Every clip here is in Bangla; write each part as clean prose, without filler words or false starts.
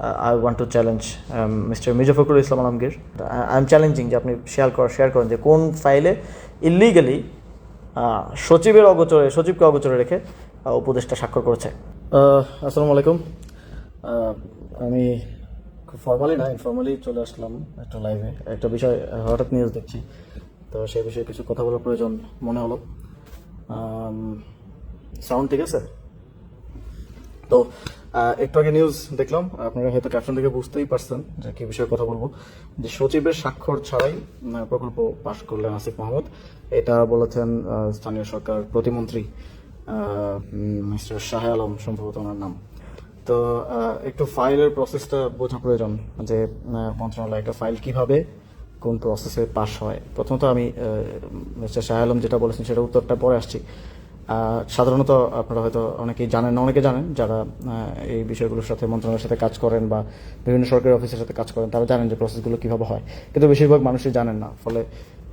I want to challenge Mr. Mirza Fakhrul Islam Alamgir. I am challenging যে আপনি শেয়ার করেন যে কোন ফাইলে ইলিগালি সচিবের অগোচরে সচিবকে অগোচরে রেখে উপদেষ্টা স্বাক্ষর করেছে। আসসালামু আলাইকুম। আমি খুব ফর্মালি না ইনফর্মালি চলে আসলাম একটা লাইভে। একটা বিষয় হঠাৎ নিউজ দেখছি, তো সেই বিষয়ে কিছু কথা বলার প্রয়োজন মনে হলো। সাউন্ড ঠিক আছে? তো একটু আগে নিউজ দেখলাম, আপনারা হয়তো ক্যাপশন থেকে বুঝতেই পারছেন যে কি বিষয়ে কথা বলবো। যে সচিবের স্বাক্ষর ছাড়াই প্রকল্প পাশ করলেন আসিফ মাহমুদ, এটা বলেছেন স্থানীয় সরকার প্রতিমন্ত্রী মিস্টার শাহ আলম, সম্ভবত ওনার নাম। তো একটু ফাইলের প্রসেসটা বোঝা প্রয়োজন যে মন্ত্রণালয় একটা ফাইল কিভাবে কোন প্রসেসে পাস হয়। প্রথমত আমি মিস্টার শাহ আলম যেটা বলেছেন সেটা উত্তরটা পরে আসছি। সাধারণত আপনারা হয়তো অনেকেই জানেন, অনেকে জানেন যারা এই বিষয়গুলোর সাথে মন্ত্রণালয়ের সাথে কাজ করেন বা বিভিন্ন সরকারি অফিসের সাথে কাজ করেন, তারা জানেন যে প্রসেসগুলো কীভাবে হয়, কিন্তু বেশিরভাগ মানুষই জানেন না। ফলে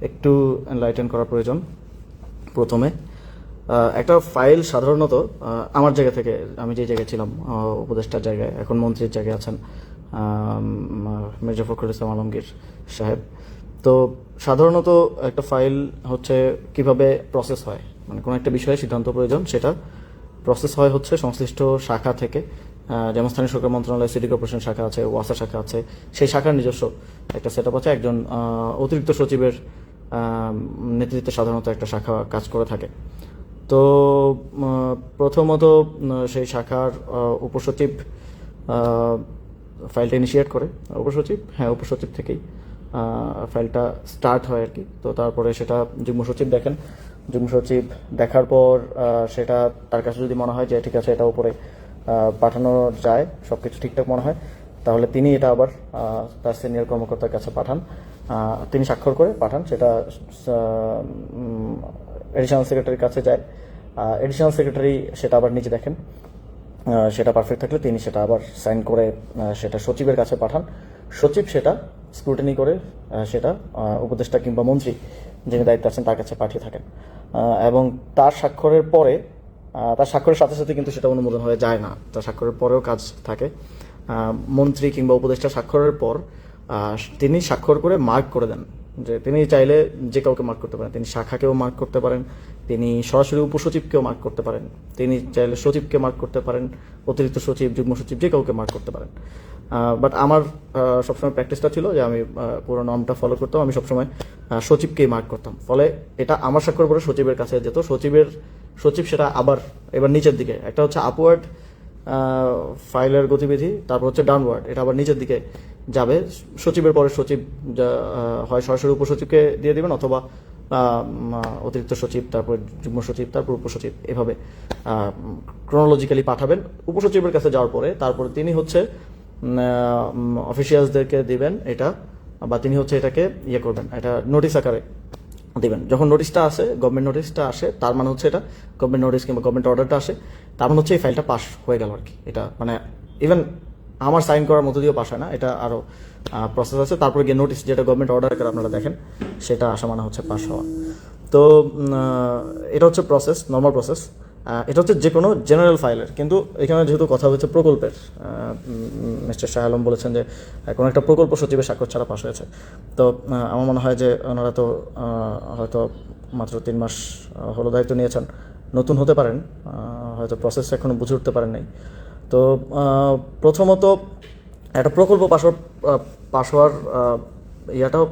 একটু এনলাইটেন করা প্রয়োজন। প্রথমে একটা ফাইল সাধারণত আমার জায়গা থেকে, আমি যে জায়গায় ছিলাম উপদেষ্টার জায়গায়, এখন মন্ত্রীর জায়গায় আছেন মির্জা ফখরুল ইসলাম আলমগীর সাহেব। তো সাধারণত একটা ফাইল হচ্ছে কিভাবে প্রসেস হয়, মানে কোনো একটা বিষয়ে সিদ্ধান্ত প্রয়োজন, সেটা প্রসেস হয় হচ্ছে সংশ্লিষ্ট শাখা থেকে। যেমন স্থানীয় সরকার মন্ত্রণালয়, সিটি কর্পোরেশন শাখা আছে, ওয়াসা শাখা আছে, সেই শাখার নিজস্ব একটা সেট আপ আছে। একজন অতিরিক্ত সচিবের নেতৃত্বে সাধারণত একটা শাখা কাজ করে থাকে। তো প্রথমত সেই শাখার উপসচিব ফাইলটা ইনিশিয়েট করে। উপসচিব থেকেই ফাইলটা স্টার্ট হয় আর কি। তো তারপরে সেটা যুগ্ম সচিব দেখেন। যুগ্ম সচিব দেখার পর সেটা তার কাছে যদি মনে হয় যে ঠিক আছে এটা উপরে পাঠানো যায়, সব কিছু ঠিকঠাক মনে হয়, তাহলে তিনি এটা আবার তার সিনিয়র কর্মকর্তার কাছে পাঠান। তিনি স্বাক্ষর করে পাঠান, সেটা এডিশনাল সেক্রেটারির কাছে যায়। এডিশনাল সেক্রেটারি সেটা আবার নিচে দেখেন, সেটা পারফেক্ট থাকলে তিনি সেটা আবার সাইন করে সেটা সচিবের কাছে পাঠান। সচিব সেটা স্ক্রুটিনি করে সেটা উপদেষ্টা কিংবা মন্ত্রী যিনি দায়িত্ব আছেন তার কাছে পাঠিয়ে থাকেন। এবং তার স্বাক্ষরের পরে, তার স্বাক্ষরের সাথে সাথে কিন্তু সেটা অনুমোদন হয়ে যায় না, তার স্বাক্ষরের পরেও কাজ থাকে। মন্ত্রী কিংবা উপদেষ্টা স্বাক্ষরের পর তিনি স্বাক্ষর করে মার্ক করে দেন, যে তিনি চাইলে যে কাউকে মার্ক করতে পারেন, তিনি শাখাকেও মার্ক করতে পারেন, তিনি সরাসরি উপসচিবকেও মার্ক করতে পারেন, তিনি চাইলে সচিবকে মার্ক করতে পারেন, অতিরিক্ত সচিব, যুগ্ম সচিব, যে কাউকে মার্ক করতে পারেন। বাট আমার সবসময় প্র্যাকটিসটা ছিল যে আমি পুরো নর্মটা ফলো করতাম, আমি সবসময় সচিবকেই মার্ক করতাম। ফলে এটা আমার স্বাক্ষর পরে সচিবের কাছে যেত, সচিব সেটা আবার এবার নিচের দিকে, একটা হচ্ছে আপওয়ার্ড ফাইলের গতিবিধি, তারপর হচ্ছে ডাউনওয়ার্ড, এটা আবার নিচের দিকে যাবে। সচিবের পরে সচিব হয় সরাসরি উপসচিবকে দিয়ে দিবেন, অথবা অতিরিক্ত সচিব, তারপর যুগ্ম সচিব, তারপর উপসচিব, এভাবে ক্রোনোলজিক্যালি পাঠাবেন। উপসচিবের কাছে যাওয়ার পরে তারপরে তিনি হচ্ছে অফিসিয়ালসদেরকে দিবেন এটা, বা তিনি হচ্ছে এটাকে করবেন, এটা নোটিশ আকারে দিবেন। যখন নোটিশটা আসে, গভর্নমেন্ট নোটিশটা আসে, তার মানে হচ্ছে এটা গভর্নমেন্ট নোটিশ কিংবা গভর্নমেন্ট অর্ডারটা আসে, তার মানে হচ্ছে এই ফাইলটা পাস হয়ে গেল আর কি। এটা মানে ইভেন আমার সাইন করার মতো দিয়েও পাস হয় না, এটা আরও প্রসেস আছে। তারপরে গিয়ে নোটিশ, যেটা গভর্নমেন্ট অর্ডার আকারে আপনারা দেখেন, সেটা আসা মানে হচ্ছে পাস হওয়া। তো এটা হচ্ছে প্রসেস, নর্মাল প্রসেস। এটা হচ্ছে যে কোনো জেনারেল ফাইলের, কিন্তু এখানে যেহেতু কথা হচ্ছে প্রকল্পের, মিস্টার শাহ আলম বলেছেন যে কোনো একটা প্রকল্প সচিবের স্বাক্ষর ছাড়া পাস হয়েছে। তো আমার মনে হয় যে ওনারা তো হয়তো মাত্র 3 মাস হলো দায়িত্ব নিয়েছেন, নতুন হতে পারেন, হয়তো প্রসেস এখনও বুঝে উঠতে পারেন নাই। তো প্রথমত একটা প্রকল্প পাস হওয়ার ইয়াটাও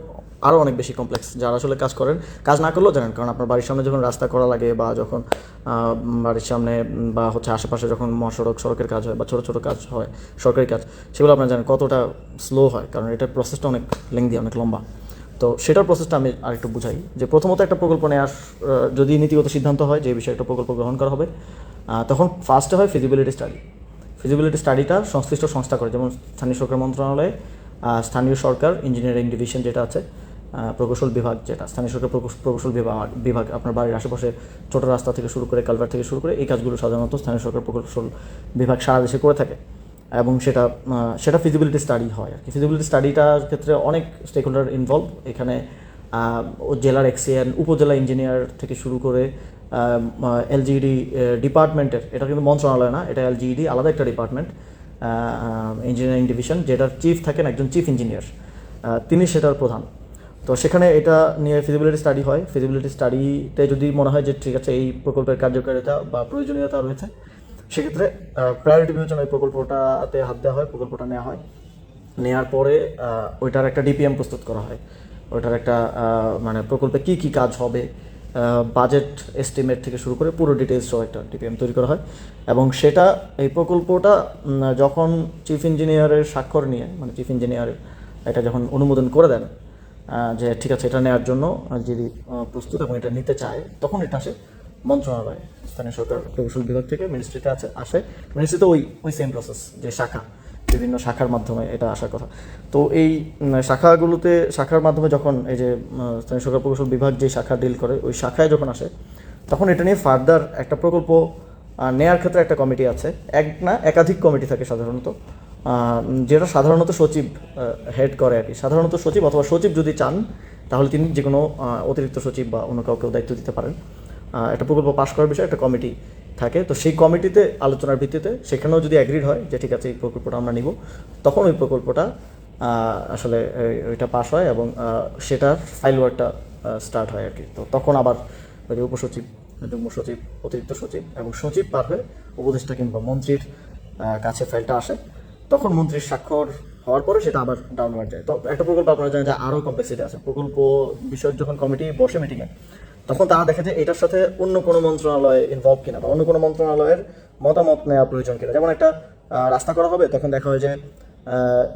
আরও অনেক বেশি কমপ্লেক্স। যারা আসলে কাজ করেন, কাজ না করলেও জানেন, কারণ আপনার বাড়ির সামনে যখন রাস্তা করা লাগে, বা যখন বাড়ির সামনে বা হচ্ছে আশেপাশে যখন সড়কের কাজ হয় বা ছোটো ছোটো কাজ হয়, সরকারি কাজ, সেগুলো আপনারা জানেন কতটা স্লো হয়, কারণ এটার প্রসেসটা অনেক লেংদি, অনেক লম্বা। তো সেটার প্রসেসটা আমি আরেকটু বুঝাই। যে প্রথমত একটা প্রকল্প নেওয়ার যদি নীতিগত সিদ্ধান্ত হয় যে এই বিষয়ে একটা প্রকল্প গ্রহণ করা হবে, তখন ফার্স্টে হয় ফিজিবিলিটি স্টাডি। ফিজিবিলিটি স্টাডিটা সংশ্লিষ্ট সংস্থা করে, যেমন স্থানীয় সরকার মন্ত্রণালয়ে স্থানীয় সরকার ইঞ্জিনিয়ারিং ডিভিশন যেটা আছে, প্রকৌশল বিভাগ, যেটা স্থানীয় সরকার প্রকৌশল বিভাগ আপনার বাড়ির আশেপাশে ছোটো রাস্তা থেকে শুরু করে, কালভার্ট থেকে শুরু করে, এই কাজগুলো সাধারণত স্থানীয় সরকার প্রকৌশল বিভাগ সারা দেশে করে থাকে। এবং সেটা ফিজিবিলিটি স্টাডি হয় আর কি। ফিজিবিলিটি স্টাডিটার ক্ষেত্রে অনেক স্টেক হোল্ডার ইনভলভ। এখানে জেলার এক্সিএন, উপজেলা ইঞ্জিনিয়ার থেকে শুরু করে এলজিইডি ডিপার্টমেন্টের, এটা কিন্তু মন্ত্রণালয় না, এটা এলজিইডি আলাদা একটা ডিপার্টমেন্ট, ইঞ্জিনিয়ারিং ডিভিশন, যেটার চিফ থাকেন একজন চিফ ইঞ্জিনিয়ার, তিনি সেটার প্রধান। তো সেখানে এটা নিয়ে ফিজিবিলিটি স্টাডি হয়। ফিজিবিলিটি স্টাডিতে যদি মনে হয় যে ঠিক আছে এই প্রকল্পের কার্যকারিতা বা প্রয়োজনীয়তা রয়েছে, সেক্ষেত্রে প্রায়োরিটি বিবেচনায় প্রকল্পটাতে হাত দেওয়া হয়, প্রকল্পটা নেওয়া হয়। নেওয়ার পরে ওইটার একটা ডিপিএম প্রস্তুত করা হয়, ওইটার একটা মানে প্রকল্পে কী কী কাজ হবে, বাজেট এস্টিমেট থেকে শুরু করে পুরো ডিটেলস সহ একটা ডিপিএম তৈরি করা হয়। এবং সেটা এই প্রকল্পটা যখন চিফ ইঞ্জিনিয়ারের স্বাক্ষর নিয়ে, মানে চিফ ইঞ্জিনিয়ার এটা যখন অনুমোদন করে দেন যে ঠিক আছে এটা নেওয়ার জন্য যদি প্রস্তুত এবং এটা নিতে চায়, তখন এটা আসে মন্ত্রণালয়, স্থানীয় সরকার প্রকৌশল বিভাগ থেকে মিনিস্ট্রিতে আসে। মিনিস্ট্রিতে ওই সেম প্রসেস, যে শাখা, বিভিন্ন শাখার মাধ্যমে এটা আসার কথা। তো এই শাখার মাধ্যমে যখন এই যে স্থানীয় সরকার প্রকৌশল বিভাগ যে শাখা ডিল করে, ওই শাখায় যখন আসে, তখন এটা নিয়ে ফার্দার একটা প্রকল্প নেয়ার ক্ষেত্রে একটা কমিটি আছে, এক না একাধিক কমিটি থাকে সাধারণত, যেটা সাধারণত সচিব হেড করে আর কি। সাধারণত সচিব অথবা সচিব যদি চান তাহলে তিনি যে কোনো অতিরিক্ত সচিব বা অন্য কাউকেও দায়িত্ব দিতে পারেন। একটা প্রকল্প পাশ করার বিষয়ে একটা কমিটি থাকে। তো সেই কমিটিতে আলোচনার ভিত্তিতে সেখানেও যদি অ্যাগ্রিড হয় যে ঠিক আছে এই প্রকল্পটা আমরা নিব, তখন ওই প্রকল্পটা আসলে ওইটা পাস হয় এবং সেটার ফাইল ওয়ার্কটা স্টার্ট হয় আর কি। তো তখন আবার ওই যে উপসচিব, যুগ্ম সচিব, অতিরিক্ত সচিব এবং সচিব পার হয়ে উপদেষ্টা কিংবা মন্ত্রীর কাছে ফাইলটা আসে। তখন মন্ত্রীর স্বাক্ষর হওয়ার পরে সেটা আবার ডাউনওয়ার্ড যায়। তো একটা প্রকল্প আপনারা জানেন যে আরও কমপ্লেক্সিটি আছে। প্রকল্প বিষয়ক যখন কমিটি বসে মিটিংয়ে, তখন তারা দেখে যে এটার সাথে অন্য কোনো মন্ত্রণালয় ইনভলভ কিনা বা অন্য কোনো মন্ত্রণালয়ের মতামত নেওয়া প্রয়োজন কিনা। যেমন একটা রাস্তা করা হবে, তখন দেখা হয় যে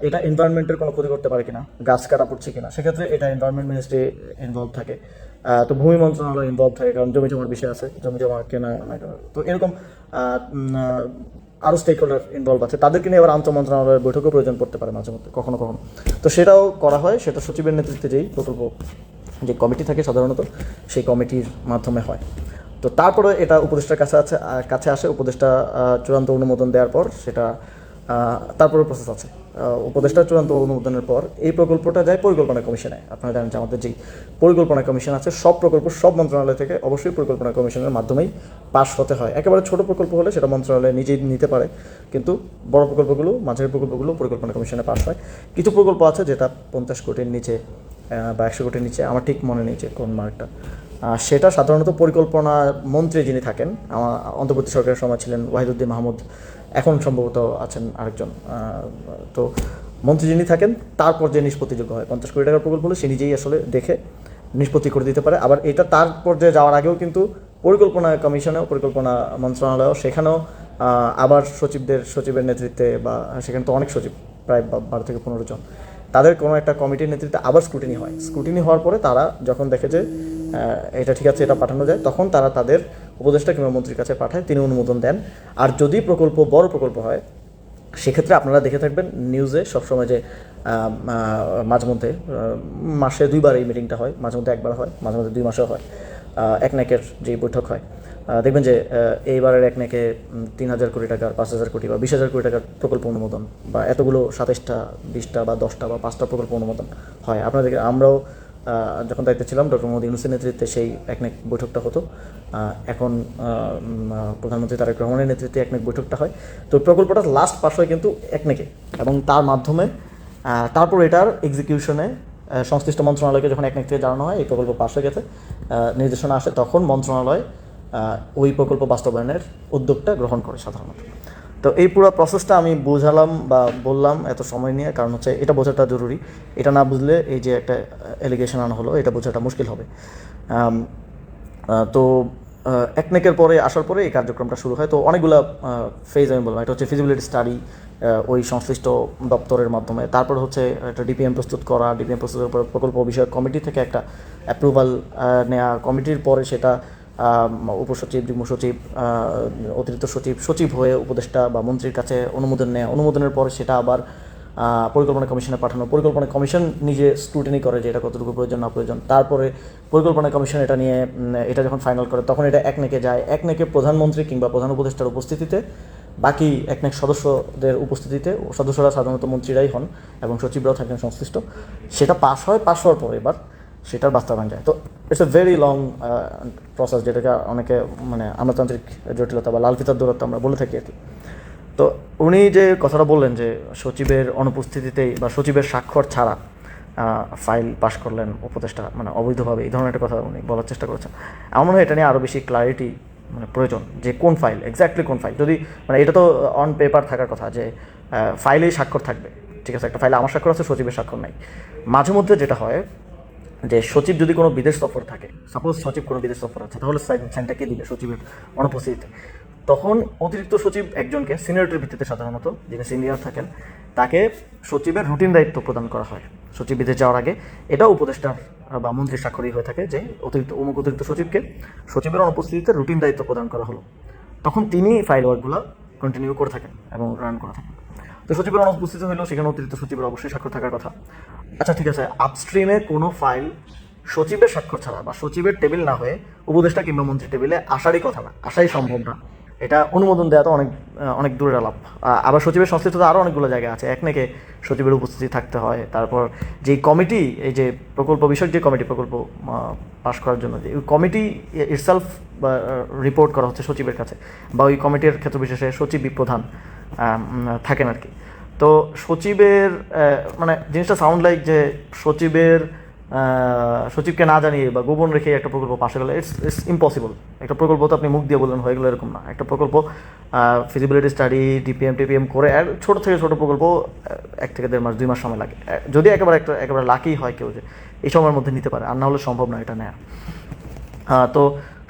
এটা এনভায়রনমেন্টের কোনো ক্ষতি করতে পারে কিনা, গাছ কাটা পড়ছে কিনা, সেক্ষেত্রে এটা এনভায়রনমেন্ট মিনিস্ট্রি ইনভলভ থাকে। তো ভূমি মন্ত্রণালয় ইনভলভ থাকে, কারণ জমি জমার বিষয় আছে, জমি জমা কেনা। তো এরকম আরও স্টেক হোল্ডার ইনভলভ আছে, তাদেরকে নিয়ে আবার আন্তঃ মন্ত্রণালয়ের বৈঠকও প্রয়োজন পড়তে পারে মাঝে মধ্যে, কখনো কখনো। তো সেটাও করা হয়, সেটা সচিবের নেতৃত্বে যেই প্রকল্প যে কমিটি থাকে সাধারণত, সেই কমিটির মাধ্যমে হয়। তো তারপরে এটা উপদেষ্টার কাছে আসে। উপদেষ্টা চূড়ান্ত অনুমোদন দেওয়ার পর সেটা তারপরে প্রসেস আছে। উপদেষ্টার চূড়ান্ত অনুমোদনের পর এই প্রকল্পটা যায় পরিকল্পনা কমিশনে। আপনারা জানেন যে আমাদের যেই পরিকল্পনা কমিশন আছে, সব প্রকল্প সব মন্ত্রণালয় থেকে অবশ্যই পরিকল্পনা কমিশনের মাধ্যমেই পাস হতে হয়। একেবারে ছোট প্রকল্প হলে সেটা মন্ত্রণালয় নিজেই নিতে পারে, কিন্তু বড় প্রকল্পগুলো, মাঝারি প্রকল্পগুলো পরিকল্পনা কমিশনে পাস হয়। কিছু প্রকল্প আছে যেটা 50 কোটির নিচে বা 100 কোটির নিচে, আমার ঠিক মনে নেই যে কোন মার্কটা, সেটা সাধারণত পরিকল্পনা মন্ত্রী যিনি থাকেন, আমার অন্তর্বর্তী সরকারের সময় ছিলেন ওয়াহিদুদ্দিন মাহমুদ, এখন সম্ভবত আছেন আরেকজন। তো মন্ত্রী যিনি থাকেন তারপর যে নিষ্পত্তিযোগ্য হয়, 50 কোটি টাকার প্রকল্প হলে সে নিজেই আসলে দেখে নিষ্পত্তি করে দিতে পারে। আবার এটা তার পর্যায়ে যাওয়ার আগেও কিন্তু পরিকল্পনা কমিশনেও, পরিকল্পনা মন্ত্রণালয়েও, সেখানেও আবার সচিবের নেতৃত্বে, বা সেখানে তো অনেক সচিব, প্রায় 12 থেকে 15 জন, তাদের কোনো একটা কমিটির নেতৃত্বে আবার স্ক্রুটিনি হয়। স্ক্রুটিনি হওয়ার পরে তারা যখন দেখে যে এটা ঠিক আছে, এটা পাঠানো যায়, তখন তারা তাদের উপদেষ্টা কিংবা মন্ত্রীর কাছে পাঠায়, তিনি অনুমোদন দেন। আর যদি প্রকল্প বড় প্রকল্প হয়, সেক্ষেত্রে আপনারা দেখে থাকবেন নিউজে সবসময় যে মাঝে মধ্যে মাসে 2বার এই মিটিংটা হয়, মাঝে মধ্যে 1বার হয়, মাঝে মধ্যে 2 মাসেও হয়। একনেকের যে বৈঠক হয়, দেখবেন যে এইবারের একনেকে 3,000 কোটি টাকার, 5,000 কোটি বা 20,000 কোটি টাকার প্রকল্প অনুমোদন, বা এতগুলো 27টা, 20টা বা 10টা বা 5টা প্রকল্প অনুমোদন হয়। আপনারা দেখেন, আমরাও যখন দায়িত্বে ছিলাম ডক্টর মোহাম্মদ ইউনূসের নেতৃত্বে সেই একনেক বৈঠকটা হতো। এখন প্রধানমন্ত্রী তারেক রহমানের নেতৃত্বে একনেক বৈঠকটা হয়। তো প্রকল্পটা লাস্ট পাস হয় কিন্তু একনেকে, এবং তার মাধ্যমে তারপর এটার এক্সিকিউশনে সংশ্লিষ্ট মন্ত্রণালয়কে যখন একনেক থেকে জানানো হয় এই প্রকল্প পাস হয়ে গেছে, নির্দেশনা আসে, তখন মন্ত্রণালয় ওই প্রকল্প বাস্তবায়নের উদ্যোগটা গ্রহণ করে সাধারণত। তো এই পুরো প্রসেসটা আমি বোঝালাম বা বললাম এত সময় নিয়ে, কারণ হচ্ছে এটা বোঝাটা জরুরি। এটা না বুঝলে এই যে একটা অ্যালিগেশন আনা হলো, এটা বোঝাটা মুশকিল হবে। তো একনেকের পরে আসার পরে এই কার্যক্রমটা শুরু হয়। তো অনেকগুলো ফেজ আমি বললাম। এটা হচ্ছে ফিজিবিলিটি স্টাডি, ওই সংশ্লিষ্ট দপ্তরের মাধ্যমে। তারপর হচ্ছে একটা ডিপিএম প্রস্তুত করা, ডিপিএম প্রস্তুতের পর প্রকল্প বিষয়ক কমিটি থেকে একটা অ্যাপ্রুভাল নেওয়া, কমিটির পরে সেটা উপসচিব, যুগ্ম সচিব, অতিরিক্ত সচিব হয়ে উপদেষ্টা বা মন্ত্রীর কাছে অনুমোদন নেওয়া, অনুমোদনের পরে সেটা আবার পরিকল্পনা কমিশনে পাঠানো, পরিকল্পনা কমিশন নিজে স্ক্রুটিনি করে যে এটা কতটুকু প্রয়োজন না প্রয়োজন। তারপরে পরিকল্পনা কমিশন এটা নিয়ে এটা যখন ফাইনাল করে, তখন এটা একনেকে যায়। একনেকে প্রধানমন্ত্রী কিংবা প্রধান উপদেষ্টার উপস্থিতিতে, বাকি একনেক সদস্যদের উপস্থিতিতে, সদস্যরা সাধারণত মন্ত্রীরাই হন এবং সচিবরাও থাকেন সংশ্লিষ্ট, সেটা পাস হয়। পাস হওয়ার পর এবার সেটার বাস্তবায়ন যায়। তো it's a very long process, যেটাকে অনেকে মানে আমলাতান্ত্রিক জটিলতা বা লাল ফিতার দূরত্ব আমরা বলে থাকি আর কি। তো উনি যে কথাটা বললেন যে সচিবের অনুপস্থিতিতেই বা সচিবের স্বাক্ষর ছাড়া ফাইল পাশ করলেন উপদেষ্টা, মানে অবৈধভাবে, এই ধরনের একটা কথা উনি বলার চেষ্টা করেছেন। আমার মনে হয় এটা নিয়ে আরও বেশি ক্লারিটি মানে প্রয়োজন, যে কোন ফাইল এক্স্যাক্টলি কোন ফাইল। যদি মানে এটা তো অন পেপার থাকার কথা যে ফাইলেই স্বাক্ষর থাকবে, ঠিক আছে, একটা ফাইলে আমার স্বাক্ষর আছে, সচিবের স্বাক্ষর নাই। মাঝে মধ্যে যেটা হয় যে সচিব যদি কোনো বিদেশ সফর থাকে, সাপোজ সচিব কোনো বিদেশ সফর আছে, তাহলে সাইনটা কে দিবে সচিবের অনুপস্থিতিতে? তখন অতিরিক্ত সচিব একজনকে সিনিয়রিটির ভিত্তিতে, সাধারণত যিনি সিনিয়র থাকেন তাকে সচিবের রুটিন দায়িত্ব প্রদান করা হয় সচিব বিদেশ যাওয়ার আগে। এটাও উপদেষ্টার বা মন্ত্রীর স্বাক্ষরই হয়ে থাকে যে অতিরিক্ত সচিবকে সচিবের অনুপস্থিতিতে রুটিন দায়িত্ব প্রদান করা হলো। তখন তিনি ফাইল ওয়ার্কগুলো কন্টিনিউ করে থাকেন এবং রান করে থাকেন। তো সচিবের অনুপস্থিতি হলেও সেখানে অতিরিক্ত সচিবের অবশ্যই স্বাক্ষর থাকার কথা। আচ্ছা ঠিক আছে, আপস্ট্রিমে কোনো ফাইল সচিবের স্বাক্ষর ছাড়া বা সচিবের টেবিল না হয়ে উপদেষ্টা কিংবা মন্ত্রী টেবিলে আসারই কথা না, আসাই সম্ভব না। এটা অনুমোদন দেওয়া তো অনেক দূরের আলাপ। আবার সচিবের সংশ্লিষ্টতা আরও অনেকগুলো জায়গা আছে। এক নাকি সচিবের উপস্থিতি থাকতে হয়, তারপর যেই কমিটি, এই যে প্রকল্প বিষয়ক যে কমিটি প্রকল্প পাশ করার জন্য, যে ওই কমিটি ইটসেলফ বা রিপোর্ট করা হচ্ছে সচিবের কাছে, বা ওই কমিটির ক্ষেত্র বিশেষে সচিব প্রধান থাকেন আর কি। তো সচিবের মানে জিনিসটা সাউন্ড লাইক যে সচিবকে না জানিয়ে বা গোপন রেখে একটা প্রকল্প পাশে গেলে ইটস ইম্পসিবল। একটা প্রকল্প তো আপনি মুখ দিয়ে বললেন হয়ে গেলো এরকম না। একটা প্রকল্প ফিজিবিলিটি স্টাডি, টিপিএম করে ছোটো থেকে ছোটো প্রকল্প 1 থেকে 1.5 মাস 2 মাস সময় লাগে, যদি একেবারে লাকি হয় কেউ যে এই সময়ের মধ্যে নিতে পারে, আর না হলে সম্ভব না এটা নেওয়া। তো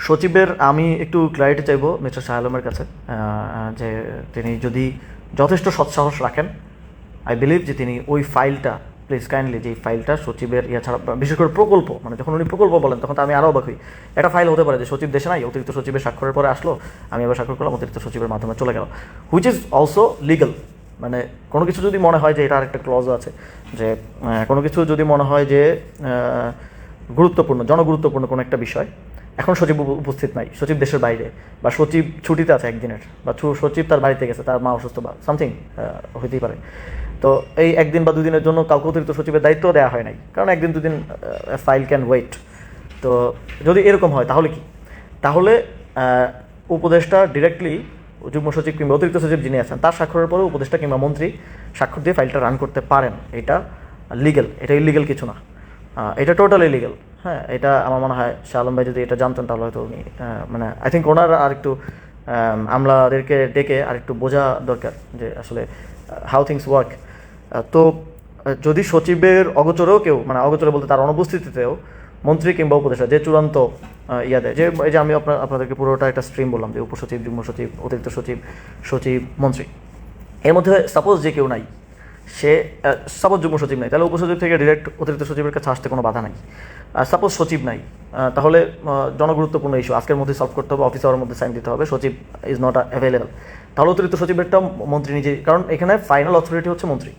সচিবের আমি একটু ক্ল্যারিটি চাইবো মিস্টার শাহ আলমের কাছে, যে তিনি যদি যথেষ্ট সৎসাহস রাখেন, আই বিলিভ যে তিনি ওই ফাইলটা, প্লিজ কাইন্ডলি, যে ফাইলটা সচিবের ছাড়া, বিশেষ করে প্রকল্প, মানে যখন উনি প্রকল্প বলেন তখন তো আমি আরও অবাক হই। একটা ফাইল হতে পারে যে সচিব দেশে নাই, অতিরিক্ত সচিবের স্বাক্ষরের পরে আসলো, আমি এবার স্বাক্ষর করলাম, অতিরিক্ত সচিবের মাধ্যমে চলে গেল, হুইচ ইজ অলসো লিগাল। মানে কোনো কিছু যদি মনে হয় যে এটা আরেকটা ক্লজও আছে, যে কোনো কিছু যদি মনে হয় যে জনগুরুত্বপূর্ণ কোনো একটা বিষয়, এখন সচিব উপস্থিত নাই, সচিব দেশের বাইরে, বা সচিব ছুটিতে আছে একদিনের, বা সচিব তার বাড়িতে গেছে, তার মা অসুস্থ বা সামথিং হইতেই পারে। তো এই 1 দিন বা 2 দিনের জন্য কাউকে অতিরিক্ত সচিবের দায়িত্ব দেওয়া হয় নাই, কারণ 1 দিন 2 দিন ফাইল ক্যান ওয়েট। তো যদি এরকম হয় তাহলে কি? তাহলে উপদেষ্টা ডিরেক্টলি যুগ্ম সচিব কিংবা অতিরিক্ত সচিব যিনি আছেন তার স্বাক্ষরের পরে উপদেষ্টা কিংবা মন্ত্রী স্বাক্ষর দিয়ে ফাইলটা রান করতে পারেন। এটা লিগেল, এটা ইলিগেল কিছু না, এটা টোটালি লিগেল। হ্যাঁ, এটা আমার মনে হয় শাহ আলম ভাই যদি এটা জানতেন তাহলে হয়তো উনি মানে আই থিঙ্ক ওনার আরেকটু আমলাদেরকে ডেকে আরেকটু বোঝা দরকার যে আসলে হাউ থিংস ওয়ার্ক। তো যদি সচিবের অগোচরেও কেউ, মানে অগোচরে বলতে তার অনুপস্থিতিতেও মন্ত্রী কিংবা উপদেষ্টা যে চূড়ান্ত দেয়, যে এই যে আমি আপনাদেরকে পুরোটা একটা স্ট্রিম বললাম যে উপসচিব, যুগ্ম সচিব, অতিরিক্ত সচিব, মন্ত্রী, এর মধ্যে সাপোজ যে কেউ নাই, সে সাপোজ যুগ্ম সচিব নাই, তাহলে উপসচিব থেকে ডিরেক্ট অতিরিক্ত সচিবের কাছে আসতে কোনো বাধা নাই। সাপোজ সচিব নাই, তাহলে জনগুরুত্বপূর্ণ ইস্যু আজকের মধ্যে সলভ করতে হবে, অফিস আওয়ারের মধ্যে সাইন দিতে হবে, সচিব ইজ নট অ্যাভেলেবল, তাহলে অতিরিক্ত সচিবেরটা মন্ত্রী নিজে, কারণ এখানে ফাইনাল অথরিটি হচ্ছে মন্ত্রী,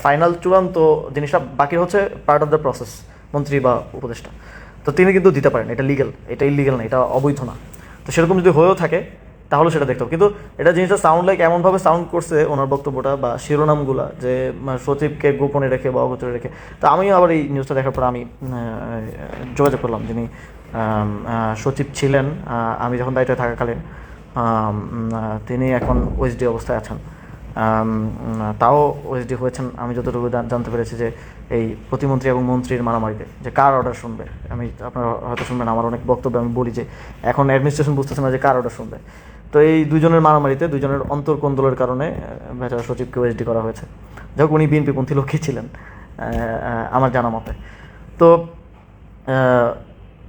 ফাইনাল চূড়ান্ত জিনিসটা বাকি হচ্ছে পার্ট অফ দ্য প্রসেস, মন্ত্রী বা উপদেষ্টা। তো তিনি কিন্তু দিতে পারেন, এটা লিগেল, এটা ইলিগেল না, এটা অবৈধ না। তো সেরকম যদি হয়েও থাকে তাহলে সেটা দেখতে হবে। কিন্তু এটা জিনিসটা সাউন্ড লাইক এমনভাবে সাউন্ড করছে ওনার বক্তব্যটা বা শিরোনামগুলা, যে সচিবকে গোপনে রেখে বা অগোচরে রেখে। তো আমিও আবার এই নিউজটা দেখার পর আমি যোগাযোগ করলাম, যিনি সচিব ছিলেন আমি যখন দায়িত্বে থাকাকালীন, তিনি এখন ওএসডি অবস্থায় আছেন। তাও ওএসডি হয়েছেন আমি যতটুকু জানতে পেরেছি, যে এই প্রতিমন্ত্রী এবং মন্ত্রীর মারামারিতে যে কার অর্ডার শুনবে। আপনারা হয়তো শুনবেন আমার অনেক বক্তব্য, আমি বলি যে এখন অ্যাডমিনিস্ট্রেশন বুঝতেছে না যে কার অর্ডার শুনবে। তো এই দুজনের মারামারিতে, দুজনের অন্তর্কোন্দলের কারণে বেচারা সচিবকে ওএসডি করা হয়েছে। যাই হোক, উনি বিএনপিপন্থী লোকই ছিলেন আমার জানা মতে। তো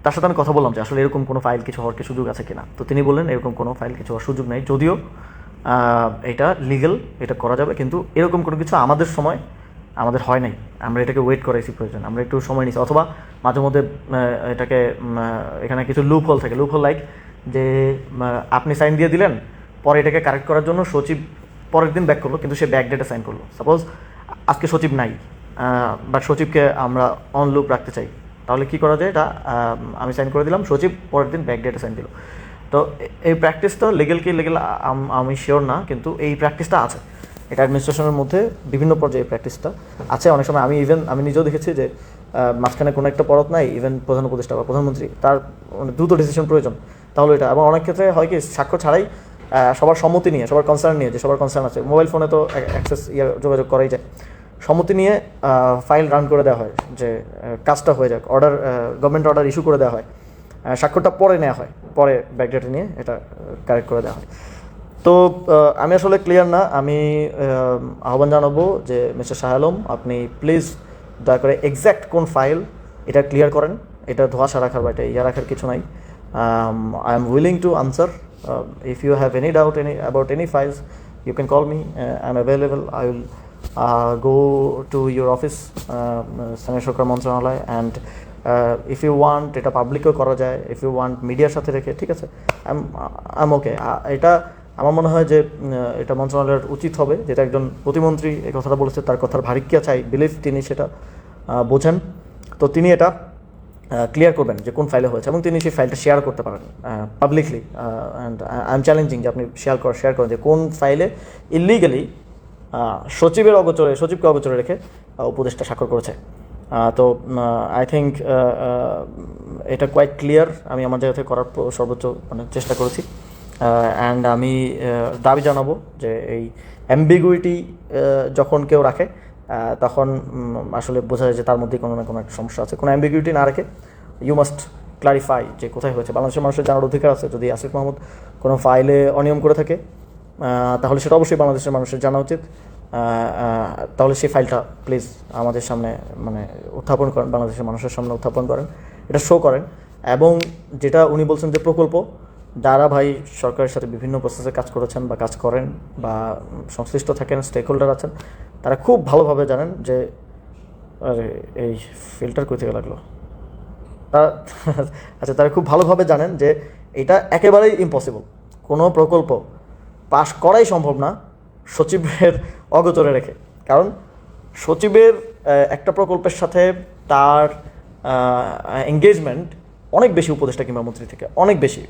তার সাথে আমি কথা বললাম যে আসলে এরকম কোনো ফাইল কিছু হওয়ার কি সুযোগ আছে কিনা। তো তিনি বললেন এরকম কোনো ফাইল কিছু হওয়ার সুযোগ নেই, যদিও এটা লিগেল, এটা করা যাবে, কিন্তু এরকম কোনো কিছু আমাদের হয় নাই। আমরা এটাকে ওয়েট করাইছি, প্রয়োজন আমরা একটু সময় নিচ্ছি, অথবা মাঝে মধ্যে এটাকে এখানে কিছু লুপ হোল থাকে, লুপ হোল লাইক যে আপনি সাইন দিয়ে দিলেন, পরে এটাকে কারেক্ট করার জন্য সচিব পরের দিন ব্যাক করলো, কিন্তু সে ব্যাক ডেটে সাইন করলো। সাপোজ আজকে সচিব নাই, বাট সচিবকে আমরা অন লুপ রাখতে চাই, তাহলে কি করা যায়? এটা আমি সাইন করে দিলাম, সচিব পরের দিন ব্যাক ডেটে সাইন দিল। তো এই প্র্যাকটিসটা লিগেল কি লিগেল আমি শিওর না, কিন্তু এই প্র্যাকটিসটা আছে, এটা অ্যাডমিনিস্ট্রেশনের মধ্যে বিভিন্ন পর্যায়ে প্র্যাকটিসটা আছে। অনেক সময় আমি নিজেও দেখেছি যে মাঝখানে কোনো একটা পরত নাই, ইভেন প্রধান উপদেষ্টা বা প্রধানমন্ত্রী, তার দ্রুত ডিসিশন প্রয়োজন, তাহলে এটা। এবং অনেক ক্ষেত্রে হয় কি, স্বাক্ষর ছাড়াই সবার সম্মতি নিয়ে, সবার কনসার্ন নিয়ে, যে সবার কনসার্ন আছে, মোবাইল ফোনে তো অ্যাক্সেস যোগাযোগ করাই যায়, সম্মতি নিয়ে ফাইল রান করে দেওয়া হয়, যে কাজটা হয়ে যাক, অর্ডার গভর্নমেন্ট অর্ডার ইস্যু করে দেওয়া হয়, স্বাক্ষরটা পরে নেওয়া হয়, পরে ব্যাকডেটে নিয়ে এটা কারেক্ট করে দেওয়া হয়। তো আমি আসলে ক্লিয়ার না, আমি আহ্বান জানাবো যে মিস্টার শাহ আলম, আপনি প্লিজ দয়া করে এক্স্যাক্ট কোন ফাইল এটা ক্লিয়ার করেন। এটা ধোঁয়াশা রাখার বা এটা ইয়া রাখার কিছু নাই। I am willing to answer. If you have any doubt about any files, you can call me. I'm available. I will go to your office, স্থানীয় সরকার মন্ত্রণালয়, and if you want এটা পাবলিকও করা যায়, if you want মিডিয়ার সাথে রেখে, ঠিক আছে, I'm okay. এটা আমার মনে হয় যে এটা মন্ত্রণালয়ের উচিত হবে, যেটা একজন প্রতিমন্ত্রী এই কথাটা বলেছে, তার কথার ভারিক্কি আছে, আই বিলিভ তিনি সেটা বোঝেন। তো তিনি এটা ক্লিয়ার করবেন যে কোন ফাইলে হয়েছে, এবং তিনি সেই ফাইলটা শেয়ার করতে পারেন publicly. And I am challenging যে আপনি শেয়ার করেন যে কোন ফাইলে ইলিগালি সচিবকে অগোচরে রেখে উপদেষ্টা স্বাক্ষর করেছে। তো আই থিঙ্ক এটা কোয়াইট ক্লিয়ার। আমি আমার জায়গা থেকে করার সর্বোচ্চ চেষ্টা করেছি। অ্যান্ড আমি দাবি জানাবো যে এই অ্যাম্বিগুইটি যখন কেউ রাখে তখন আসলে বোঝা যায় যে তার মধ্যেই কোনো না কোনো একটা সমস্যা আছে। কোনো অ্যাম্বিগুইটি না রেখে ইউ মাস্ট ক্লারিফাই যে কোথায় হয়েছে। বাংলাদেশের মানুষের জানার অধিকার আছে, যদি আসিফ মাহমুদ কোনো ফাইলে অনিয়ম করে থাকে তাহলে সেটা অবশ্যই বাংলাদেশের মানুষের জানা উচিত। তাহলে সেই ফাইলটা প্লিজ আমাদের সামনে উত্থাপন করেন, বাংলাদেশের মানুষের সামনে উত্থাপন করেন, এটা শো করেন। এবং যেটা উনি বলছেন যে প্রকল্প, যারা ভাই সরকারের সাথে বিভিন্ন প্রসেসে কাজ করেছেন বা কাজ করেন বা সংশ্লিষ্ট থাকেন, স্টেক হোল্ডার আছেন, তারা খুব ভালোভাবে জানেন যে এই ফিল্টার কই থেকে লাগলো আচ্ছা, তারা খুব ভালোভাবে জানেন যে এটা একেবারেই ইম্পসিবল। কোনো প্রকল্প পাশ করাই সম্ভব না সচিবের অগোচরে রেখে। কারণ সচিবের একটা প্রকল্পের সাথে তার এঙ্গেজমেন্ট অনেক বেশি উপদেষ্টা কিংবা মন্ত্রী থেকে, অনেক বেশি।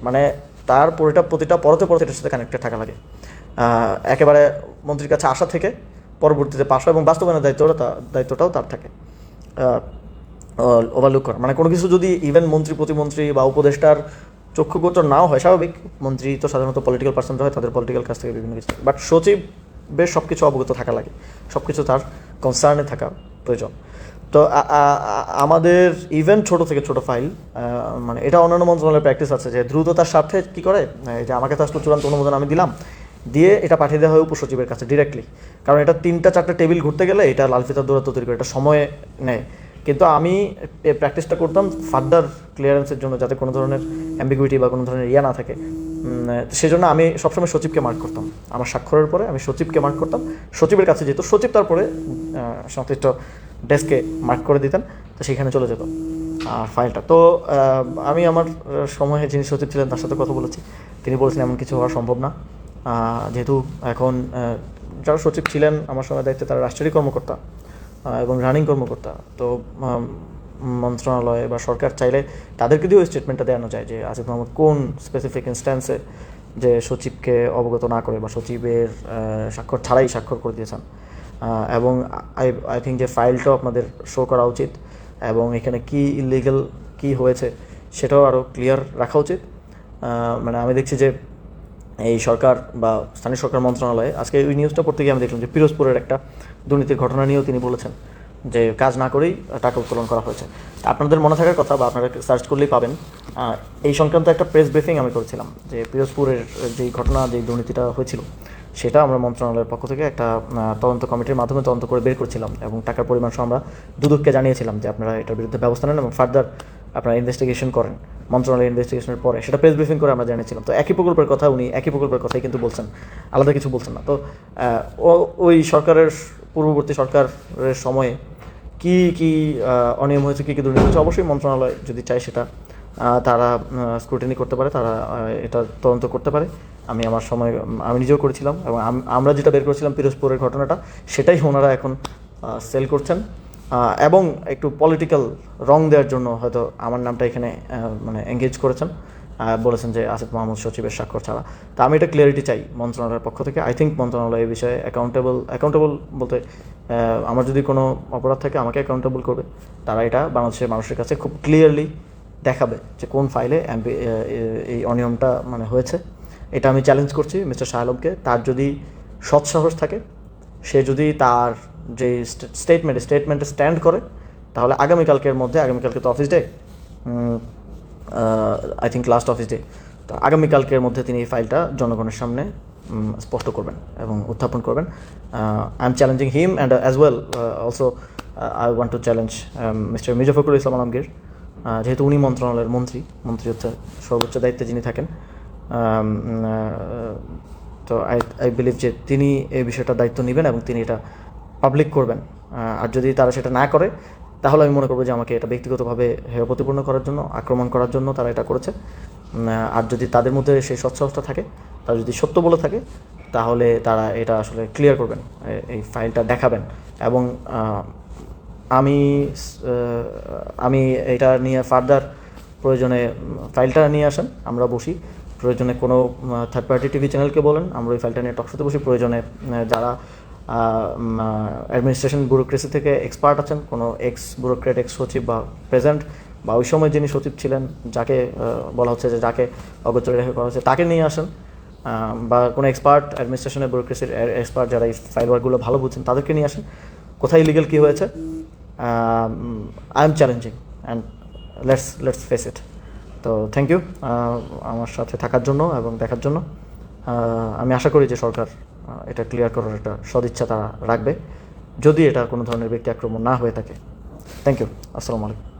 তার প্রতিটা পরতে এটার সাথে কানেক্টেড থাকা লাগে। একেবারে মন্ত্রীর কাছে আসা থেকে পরবর্তীতে পাশ এবং বাস্তবায়নের দায়িত্বটাও তার থাকে। ওভারলুক করা কোনো কিছু যদি ইভেন মন্ত্রী, প্রতিমন্ত্রী বা উপদেষ্টার চক্ষুগোচর নাও হয়, স্বাভাবিক, মন্ত্রী তো সাধারণত পলিটিক্যাল পার্সন হয়, তাদের পলিটিক্যাল কাছ থেকে বিভিন্ন কিছু, বাট সচিব বেশ সব কিছু অবগত থাকা লাগে, সব কিছু তার কনসার্নে থাকা প্রয়োজন। তো আমাদের ইভেন ছোট থেকে ছোট ফাইল, এটা অন্যান্য মন্ত্রণালয়ের প্র্যাকটিস আছে যে দ্রুততার স্বার্থে কী করে, যে আমাকে তো আসলে চূড়ান্ত অনুমোদন আমি দিলাম, দিয়ে এটা পাঠিয়ে দেওয়া হয় উপসচিবের কাছে ডিরেক্টলি। কারণ এটা 3-4টা টেবিল ঘুরতে গেলে এটা লাল ফিতার দৌড়াতে তৈরি করে, এটা সময় নেয়। কিন্তু আমি এই প্র্যাকটিসটা করতাম ফার্দার ক্লিয়ারেন্সের জন্য, যাতে কোনো ধরনের অ্যাম্বিগুইটি বা কোনো ধরনের না থাকে। সেজন্য আমি সবসময় সচিবকে মার্ক করতাম, আমার স্বাক্ষরের পরে আমি সচিবকে মার্ক করতাম, সচিবের কাছে যেত, সচিব তারপরে সংশ্লিষ্ট ডেস্কে মার্ক করে দিতেন, তো সেখানে চলে যেত ফাইলটা। তো আমি আমার সময়ে যিনি সচিব ছিলেন তার সাথে কথা বলেছি, তিনি বলেছেন এমন কিছু হওয়া সম্ভব না। যেহেতু এখন যারা সচিব ছিলেন আমার সময় দায়িত্বে, তারা রাষ্ট্রীয় কর্মকর্তা এবং রানিং কর্মকর্তা, তো মন্ত্রণালয় বা সরকার চাইলে তাদেরকে দিয়েও স্টেটমেন্টটা দেওয়ানো যায় যে আসিফ মাহমুদ কোন স্পেসিফিক ইনস্ট্যান্সে যে সচিবকে অবগত না করে বা সচিবের স্বাক্ষর ছাড়াই স্বাক্ষর করে দিয়েছেন। এবং আই থিঙ্ক যে ফাইলটাও আপনাদের শো করা উচিত, এবং এখানে কি ইলিগাল কি হয়েছে সেটাও আরও ক্লিয়ার রাখা উচিত। আমি দেখছি যে এই সরকার বা স্থানীয় সরকার মন্ত্রণালয়ে আজকে ওই নিউজটা পড়তে গিয়ে আমি দেখলাম যে পিরোজপুরের একটা দুর্নীতির ঘটনা নিয়েও তিনি বলেছেন যে কাজ না করেই টাকা উত্তোলন করা হয়েছে। আপনাদের মনে থাকার কথা, বা আপনারা সার্চ করলেই পাবেন, এই সংক্রান্ত একটা প্রেস ব্রিফিং আমি করেছিলাম যে পিরোজপুরের যেই ঘটনা, যেই দুর্নীতিটা হয়েছিল, সেটা আমরা মন্ত্রণালয়ের পক্ষ থেকে একটা তদন্ত কমিটির মাধ্যমে তদন্ত করে বের করছিলাম, এবং টাকার পরিমাণ সহ আমরা দুদককে জানিয়েছিলাম যে আপনারা এটার বিরুদ্ধে ব্যবস্থা নেন এবং ফার্দার আপনারা ইনভেস্টিগেশন করেন। মন্ত্রণালয়ের ইনভেস্টিগেশনের পরে সেটা প্রেস ব্রিফিং করে আমরা জানিয়েছিলাম। তো একই প্রকল্পের কথা উনি একই প্রকল্পের কথাই কিন্তু বলছেন, আলাদা কিছু বলছেন না। তো ওই সরকারের পূর্ববর্তী সরকারের সময়ে কি কি অনিয়ম হয়েছে, কী কী দুর্নীতি হয়েছে, অবশ্যই মন্ত্রণালয় যদি চায় সেটা তারা স্ক্রুটিনি করতে পারে, তারা এটা তদন্ত করতে পারে। আমি আমার সময় আমি নিজেও করেছিলাম, এবং আমরা যেটা বের করেছিলাম পিরোজপুরের ঘটনাটা, সেটাই ওনারা এখন সেল করছেন, এবং একটু পলিটিক্যাল রং দেওয়ার জন্য হয়তো আমার নামটা এখানে এঙ্গেজ করেছেন, বলেছেন যে আসিফ মাহমুদ সচিবের স্বাক্ষর ছাড়া। তো আমি এটা ক্লিয়ারিটি চাই মন্ত্রণালয়ের পক্ষ থেকে। আই থিঙ্ক মন্ত্রণালয় এই বিষয়ে অ্যাকাউন্টেবল বলতে আমার যদি কোনো অপরাধ থাকে আমাকে অ্যাকাউন্টেবল করবে। তারা এটা বাংলাদেশের মানুষের কাছে খুব ক্লিয়ারলি দেখাবে যে কোন ফাইলে এই অনিয়মটা হয়েছে, এটা আমি চ্যালেঞ্জ করছি মিস্টার শাহ আলমকে। তার যদি সৎ সাহস থাকে, সে যদি তার যে স্টেটমেন্টে স্ট্যান্ড করে, তাহলে আগামীকালকে তো office day, I think last office day, তো আগামীকালকের মধ্যে তিনি এই ফাইলটা জনগণের সামনে স্পষ্ট করবেন এবং উত্থাপন করবেন। I am challenging him and as well also I want to challenge mister Mirza Fakhrul Islam Alamgir, যেহেতু উনি মন্ত্রণালয়ের মন্ত্রী হচ্ছে সর্বোচ্চ দায়িত্বে যিনি থাকেন। তো আই বিলিভ যে তিনি এই বিষয়টার দায়িত্ব নেবেন এবং তিনি এটা পাবলিক করবেন। আর যদি তারা সেটা না করে, তাহলে আমি মনে করবো যে আমাকে এটা ব্যক্তিগতভাবে হেয় প্রতিপন্ন করার জন্য, আক্রমণ করার জন্য তারা এটা করেছে। আর যদি তাদের মধ্যে সেই সৎসাহসটা থাকে, তারা যদি সত্য বলে থাকে, তাহলে তারা এটা আসলে ক্লিয়ার করবেন, এই ফাইলটা দেখাবেন। এবং আমি আমি এটা নিয়ে ফার্দার প্রয়োজনে ফাইলটা নিয়ে আসেন, আমরা বসি, প্রয়োজনে কোনো থার্ড পার্টি টিভি চ্যানেলকে বলেন, আমরা ওই ফাইলটা নিয়ে টকশোতে বসি। প্রয়োজনে যারা অ্যাডমিনিস্ট্রেশন ব্যুরোক্রেসি থেকে এক্সপার্ট আছেন, কোনো এক্স ব্যুরোক্রেট, এক্স সচিব বা প্রেজেন্ট বা ওই সময় যিনি সচিব ছিলেন, যাকে বলা হচ্ছে যে যাকে অগোচরে রেখে করা হচ্ছে, তাকে নিয়ে আসেন। বা কোনো এক্সপার্ট, অ্যাডমিনিস্ট্রেশনের ব্যুরোক্রেসির এক্সপার্ট যারা এই ফাইল ওয়ার্কগুলো ভালো বুঝছেন, তাদেরকে নিয়ে আসেন। কোথায় ইলিগাল কী হয়েছে, I am challenging and let's face it. তো থ্যাংক ইউ আমার সাথে থাকার জন্য এবং দেখার জন্য। আমি আশা করি যে সরকার এটা ক্লিয়ার করার একটা সদিচ্ছা তারা রাখবে, যদি এটা কোনো ধরনের ব্যক্তি আক্রমণ না হয়ে থাকে। Thank you. আসসালামু আলাইকুম।